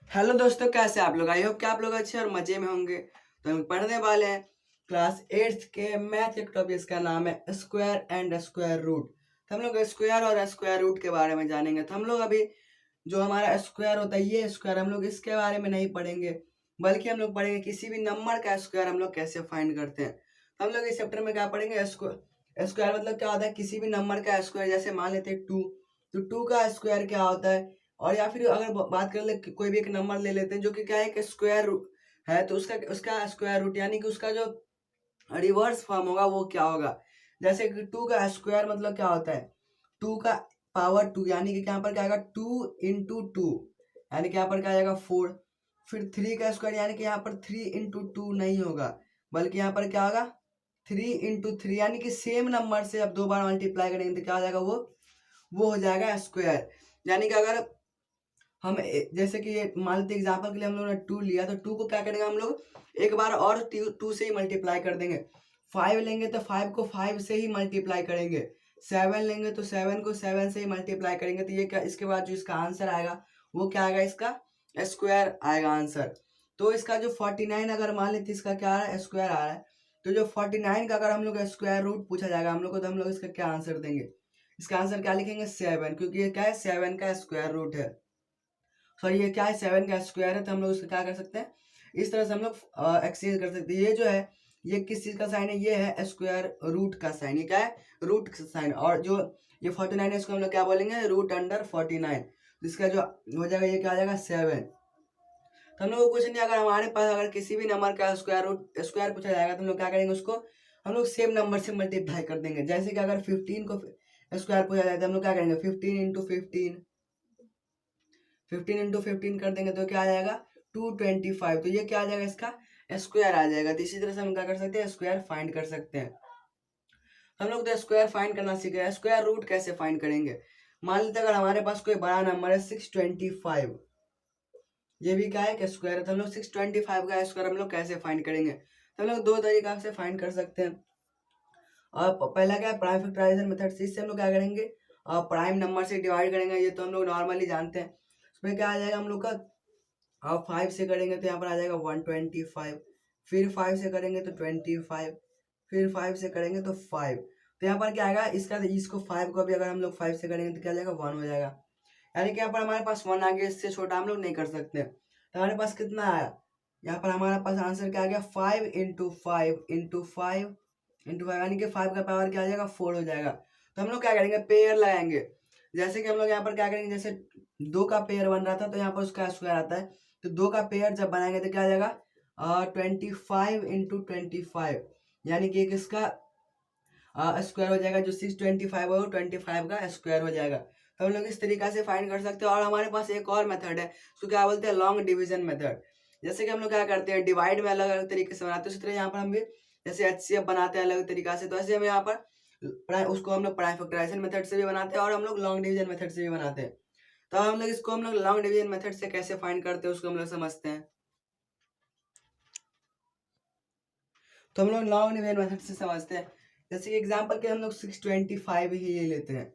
Hello दोस्तों, कैसे आप लोग? आई होप कि आप लोग अच्छे और मजे में होंगे। तो हम पढ़ने वाले हैं क्लास 8 के मैथ के टॉपिक, इसका नाम है स्क्वायर एंड स्क्वायर रूट। तो हम लोग स्क्वायर और स्क्वायर रूट के बारे में जानेंगे। तो हम लोग अभी जो हमारा स्क्वायर होता है, ये स्क्वायर हम लोग इसके बारे में नहीं पढ़ेंगे, बल्कि हम लोग पढ़ेंगे किसी भी नंबर का स्क्वायर हम लोग कैसे फाइंड करते हैं। तो हम लोग इस चैप्टर में क्या पढ़ेंगे? स्क्वायर मतलब क्या होता है? किसी भी नंबर का स्क्वायर। जैसे मान लेते हैं 2, तो 2 का स्क्वायर क्या होता है? और या फिर अगर बात कर ले कोई भी एक नंबर ले लेते हैं जो कि क्या है, एक स्क्वायर है, तो उसका उसका स्क्वायर रूट यानी कि उसका जो रिवर्स फॉर्म होगा वो क्या होगा? जैसे कि 2 का स्क्वायर मतलब क्या होता है? 2 का पावर 2 यानी कि यहाँ पर क्या आएगा? 2 इंटू 2 यानी कि यहाँ पर क्या आएगा? 4। फिर 3 का स्क्वायर यानी कि यहाँ पर 3 इंटू 2 नहीं होगा, बल्कि यहाँ पर क्या होगा? 3 इंटू 3 यानी कि सेम नंबर से अब 2 बार मल्टीप्लाई करेंगे तो क्या हो जाएगा? वो हो जाएगा स्क्वायर। यानी कि अगर हम जैसे कि ये मान लेते एग्जाम्पल के लिए हम लोगों ने 2 लिया, तो 2 को क्या करेंगे हम लोग? एक बार और 2 से ही मल्टीप्लाई कर देंगे। 5 लेंगे तो 5 को 5 से ही मल्टीप्लाई करेंगे। 7 लेंगे तो 7 को 7 से ही मल्टीप्लाई करेंगे। तो ये क्या, इसके बाद जो इसका आंसर आएगा वो क्या आएगा? इसका स्क्वायर आएगा आंसर। तो इसका जो 49 अगर मान लेते इसका क्या आ रहा है? स्क्वायर आ रहा है। तो जो 49 का अगर हम लोग स्क्वायर रूट पूछा जाएगा हम लोग को, तो हम लोग इसका क्या आंसर देंगे? इसका आंसर क्या लिखेंगे? 7, क्योंकि ये क्या है? 7 का स्क्वायर रूट है। सॉरी, ये क्या है? 7 का स्क्वायर है। तो हम लोग इसका क्या कर सकते हैं? इस तरह से हम लोग एक्सचेंज कर सकते हैं। ये जो है, ये किस चीज का साइन है? ये है स्क्वायर रूट का साइन। ये क्या है? रूट का साइन। और जो ये 49 है, इसको हम लोग क्या बोलेंगे? Root under 49। इसका जो हो जाएगा, ये क्या आ जाएगा? 7। तो हम लोग को कुछ नहीं, अगर हमारे पास अगर किसी भी नंबर का स्क्वायर पूछा जाएगा तो हम लोग क्या करेंगे? उसको हम लोग सेम नंबर से मल्टीप्लाई कर देंगे। जैसे कि अगर 15 को स्क्वायर पूछा जाए तो हम लोग क्या करेंगे? 15 इंटू 15, 15 इंटू 15 कर देंगे तो क्या आ जाएगा? 225। तो ये क्या आ जाएगा? इसका स्क्वायर आ जाएगा। तो इसी तरह से हम क्या कर सकते हैं? स्क्वायर फाइंड कर सकते हैं। हम लोग तो स्क्वायर फाइंड करना सीख रहे हैं। स्क्वायर रूट कैसे फाइंड करेंगे? मान लेते हैं अगर हमारे पास कोई बड़ा नंबर है 625, ये भी क्या है? कि स्क्वायर है। तो हम लोग 625 का स्क्वायर हम लोग कैसे फाइंड करेंगे? तो हम लोग दो तरीका से फाइंड कर सकते हैं। और पहला क्या है? प्राइम फैक्टराइजेशन मेथड से। इससे हम लोग क्या करेंगे? प्राइम नंबर से डिवाइड करेंगे। ये तो हम लोग नॉर्मली जानते हैं। उसमें क्या आ जाएगा हम लोग का? 5 से करेंगे तो यहाँ पर आ जाएगा 125। फिर 5 से करेंगे तो 25। फिर 5 से करेंगे तो 5। तो यहाँ पर क्या आएगा? इसको 5 को भी अगर हम लोग 5 से करेंगे तो क्या आ जाएगा? 1 हो जाएगा। यानी कि यहाँ पर हमारे पास 1 आ गया, इससे छोटा हम लोग नहीं कर सकते। तो हमारे पास कितना आया? यहाँ पर हमारे पास आंसर क्या आ गया? 5 इंटू 5 इंटू 5 इंटू 5, यानी कि 5 का पावर क्या आ जाएगा? 4 हो जाएगा। तो हम लोग क्या करेंगे? पेयर लगाएंगे। जैसे कि हम लोग यहाँ पर क्या करेंगे? जैसे 2 का पेयर बन रहा था तो यहाँ पर उसका स्क्वायर आता है। तो 2 का पेयर जब बनाएंगे तो क्या आ जाएगा? 25 इंटू 25, यानी कि किसका स्क्वायर हो जाएगा? जो 625 है वो 25 का स्क्वायर हो जाएगा। तो हम लोग इस तरीका से फाइंड कर सकते हैं। और हमारे पास एक और मेथड है, उसको क्या बोलते हैं? Long division method. जैसे कि हम लोग क्या करते हैं? डिवाइड में अलग अलग तरीके से बनाते हैं, उसी तरह यहाँ पर हम भी जैसे HCF बनाते हैं अलग तरीका से, तो ऐसे हम यहाँ पर उसको हम लोग प्राइम फैक्टराइजेशन मेथड से भी बनाते हैं और हम लोग लॉन्ग डिवीजन मेथड से भी बनाते हैं। तो हम लोग इसको हम लोग लॉन्ग डिवीजन मेथड से कैसे फाइंड करते हैं उसको हम लोग समझते हैं। तो हम लोग लॉन्ग डिवीजन मेथड से समझते हैं। जैसे कि एग्जांपल के हम लोग 625 ही ले लेते हैं।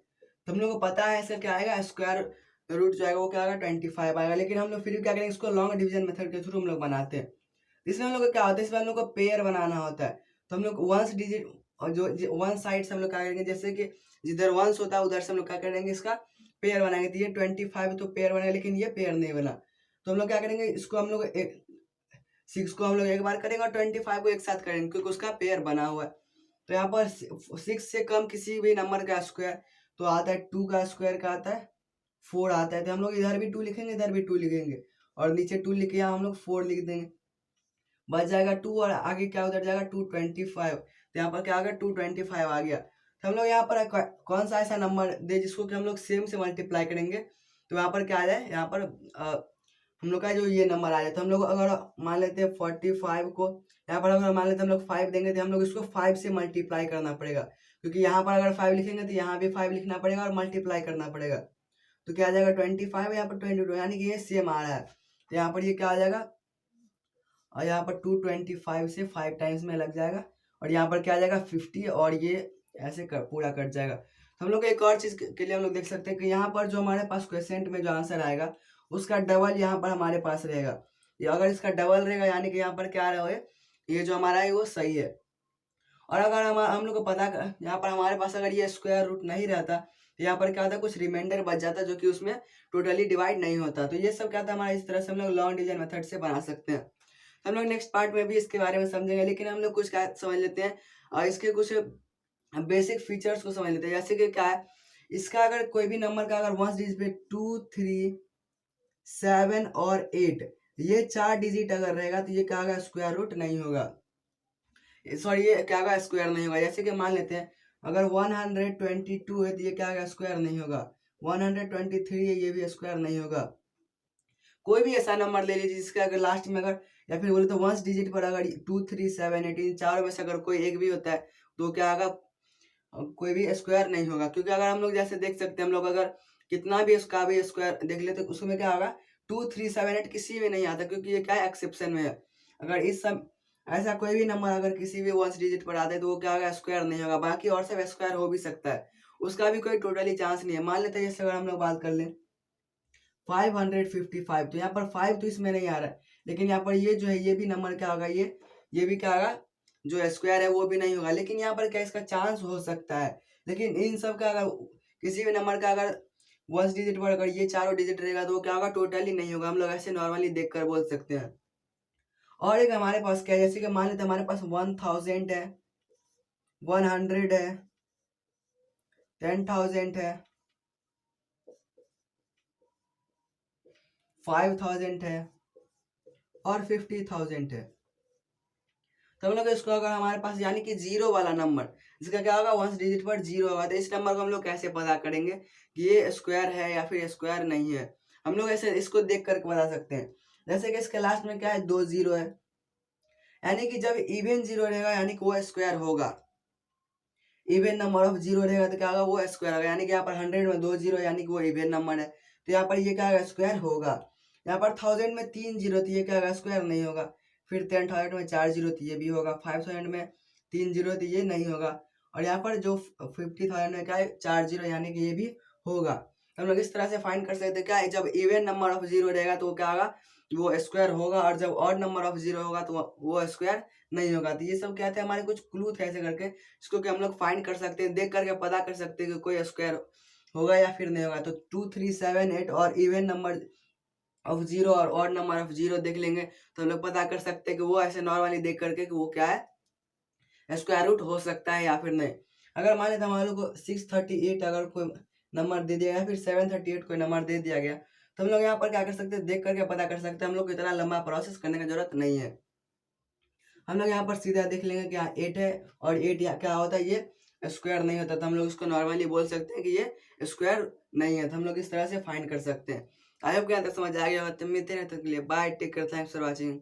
तो हम लोग को पता है इसका क्या आएगा? स्क्वायर रूट जो आएगा वो क्या आएगा? 25 आएगा। लेकिन हम लोग फिर भी क्या करेंगे? इसको लॉन्ग डिवीजन मेथड के थ्रू हम लोग बनाते हैं। इसमें हम लोग को क्या होता है? इसमें हम लोग को पेयर बनाना होता है। तो हम लोग वंस डिजिट और जो वन साइड से हम लोग क्या करेंगे? जैसे कि जिधर वंस होता है उधर से हम लोग क्या करेंगे? इसका पेयर बनाएंगे। तो ये 25 तो पेयर बना, लेकिन ये पेयर नहीं बना। तो हम लोग क्या करेंगे? इसको हम लोग 6 को हम लोग एक बार करेंगे और 25 को एक साथ करेंगे, क्योंकि उसका पेयर बना हुआ है। तो यहाँ पर 6 से कम किसी भी नंबर का स्क्वायर तो आता है 2 का स्क्वायर का आता है 4 आता है। तो हम लोग इधर भी 2 लिखेंगे, इधर भी 2 लिखेंगे और नीचे 2 लिख के यहाँ हम लोग 4 लिख देंगे। बच जाएगा 2 और आगे क्या उधर जाएगा? 225। तो यहाँ पर क्या आ गया? 225 आ गया। तो हम लोग यहाँ पर कौन सा ऐसा नंबर दे जिसको कि हम लोग सेम से मल्टीप्लाई करेंगे तो यहाँ पर क्या आ जाए? यहाँ पर हम लोग का जो ये नंबर आ जाए। तो हम लोग अगर मान लेते हैं 45 को, यहाँ पर अगर मान लेते हैं हम लोग 5 देंगे तो हम लोग इसको 5 से मल्टीप्लाई करना पड़ेगा, क्योंकि यहाँ पर अगर 5 लिखेंगे तो यहाँ भी 5 लिखना पड़ेगा और मल्टीप्लाई करना पड़ेगा। तो क्या आ जाएगा? 25, यहाँ पर 22, यानी कि ये सेम आ रहा है। तो यहाँ पर ये क्या आ जाएगा? और यहाँ पर 225 से 5 टाइम्स में लग जाएगा और यहाँ पर क्या आ जाएगा? 50 और ये ऐसे पूरा कट जाएगा। तो हम लोग एक और चीज के लिए हम लोग देख सकते हैं कि यहाँ पर जो हमारे पास क्वेश्चन में जो आंसर आएगा उसका डबल यहाँ पर हमारे पास रहेगा। ये अगर इसका डबल रहेगा यानी कि यहाँ पर क्या रहा है, ये जो हमारा है वो सही है। और अगर हम लोग को पता यहाँ पर हमारे पास अगर ये स्क्वायर रूट नहीं रहता तो यहाँ पर क्या होता, कुछ रिमाइंडर बच जाता जो कि उसमें टोटली डिवाइड नहीं होता। तो ये सब क्या था हमारा, इस तरह से हम लोग लॉन्ग डिवीजन मेथड से बना सकते हैं। तो हम लोग नेक्स्ट पार्ट में भी इसके बारे में समझेंगे, लेकिन हम लोग कुछ क्या समझ लेते हैं और इसके कुछ बेसिक फीचर्स को समझ लेते हैं। जैसे कि क्या है, इसका अगर कोई भी नंबर का अगर वंस डिजिट पे 2, 3, 7 और 8 ये 4 डिजिट अगर रहेगा तो ये क्या होगा, स्क्वायर रूट नहीं होगा। सॉरी, ये क्या होगा, स्क्वायर नहीं होगा। जैसे कि मान लेते हैं अगर 122 है तो ये क्या होगा, स्क्वायर नहीं होगा। 123 है, ये भी स्क्वायर नहीं होगा। कोई भी ऐसा नंबर ले लीजिए जिसका अगर लास्ट में अगर, या फिर बोले तो वंस डिजिट पर अगर 2, 3, 7, 8 इन चारों में से अगर कोई एक भी होता है तो क्या होगा, कोई भी स्क्वायर नहीं होगा। क्योंकि अगर हम लोग जैसे देख सकते हैं, हम लोग अगर कितना भी उसका भी स्क्वायर देख लेते तो उसमें क्या होगा, 2, 3, 7, 8 किसी में नहीं आता, क्योंकि ये क्या है, एक्सेप्शन में है। अगर इस सब ऐसा कोई भी नंबर अगर किसी भी वंस डिजिट पर आता है तो वो क्या होगा, स्क्वायर नहीं होगा। बाकी और सब स्क्वायर हो भी सकता है, उसका भी कोई टोटली चांस नहीं है। मान लेते हैं जैसे अगर हम लोग बात कर लें 555, तो यहाँ पर 5 तो इसमें नहीं आ रहा है, लेकिन यहाँ पर ये जो है ये भी नंबर क्या होगा, ये भी क्या होगा, जो स्क्वायर है वो भी नहीं होगा। लेकिन यहाँ पर क्या इसका चांस हो सकता है, लेकिन इन सब का अगर किसी भी नंबर का अगर वंस डिजिट पर अगर ये चारों डिजिट रहेगा तो वो क्या होगा, टोटली नहीं होगा। हम लोग ऐसे नॉर्मली देख कर बोल सकते हैं। और एक हमारे पास क्या है, जैसे कि मान लेते हैं हमारे पास 1000 है, 100 है, 10,000 है, 5,000 है और 50,000 है। तो हम लोग इसको अगर हमारे पास यानी कि जीरो वाला नंबर, इसका क्या होगा, वंस डिजिट पर जीरो होगा, तो इस नंबर को हम लोग कैसे पता करेंगे कि ये स्क्वायर है या फिर स्क्वायर नहीं है। हम लोग ऐसे इसको देख करके बता सकते हैं। जैसे कि इसके लास्ट में क्या है, 2 जीरो है, यानी कि जब इवन जीरो रहेगा यानी कि वो स्क्वायर होगा। इवन नंबर ऑफ जीरो रहेगा तो क्या होगा, वो स्क्वायर होगा। यानी कि यहाँ पर 100 में 2 जीरो यानी कि वो इवन नंबर है, तो यहाँ पर ये क्या होगा, स्क्वायर होगा। यहाँ पर 1000 में 3 जीरो तो ये क्या होगा, स्क्वायर नहीं होगा। फिर 10,000 में 4 जीरो तो ये भी होगा। 5000 में 3 जीरो तो ये नहीं होगा। और यहाँ पर जो 50,000 में क्या है, 4 जीरो यानी कि ये भी होगा। तो हम लोग इस तरह से फाइंड कर सकते हैं क्या है, जब इवन नंबर ऑफ जीरो रहेगा तो वो क्या होगा, वो स्क्वायर होगा, और जब ऑड नंबर ऑफ जीरो होगा तो वो स्क्वायर नहीं होगा। तो ये सब क्या थे, हमारे कुछ क्लू थे ऐसे करके, इसको कि हम लोग फाइंड कर सकते हैं, देख करके पता कर सकते हैं कि कोई स्क्वायर होगा या फिर नहीं होगा। तो 2, 3, 7, 8 और इवन नंबर ऑफ जीरो और ऑड नंबर ऑफ जीरो देख लेंगे तो हम लोग पता कर सकते हैं कि वो ऐसे नॉर्मली देख करके कि वो क्या है, स्क्वायर रूट हो सकता है या फिर नहीं। अगर मान लेते हमारे को 638 अगर कोई नंबर दे दिया या फिर 738 कोई नंबर दे दिया गया, तो हम लोग यहाँ पर क्या कर सकते हैं, देख करके पता कर सकते हैं। हम लोग को इतना लंबा प्रोसेस करने की जरूरत नहीं है। हम लोग यहाँ पर सीधा देख लेंगे कि हाँ 8 है, और 8 यहाँ क्या होता है, ये स्क्वायर नहीं होता, तो हम लोग इसको नॉर्मली बोल सकते हैं कि ये स्क्वायर नहीं है। तो हम लोग इस तरह से फाइंड कर सकते हैं। आई होप कि यहाँ तक समझ आ गया होगा। तो मिलते हैं, तब तक के लिए bye, take care, thanks for watching.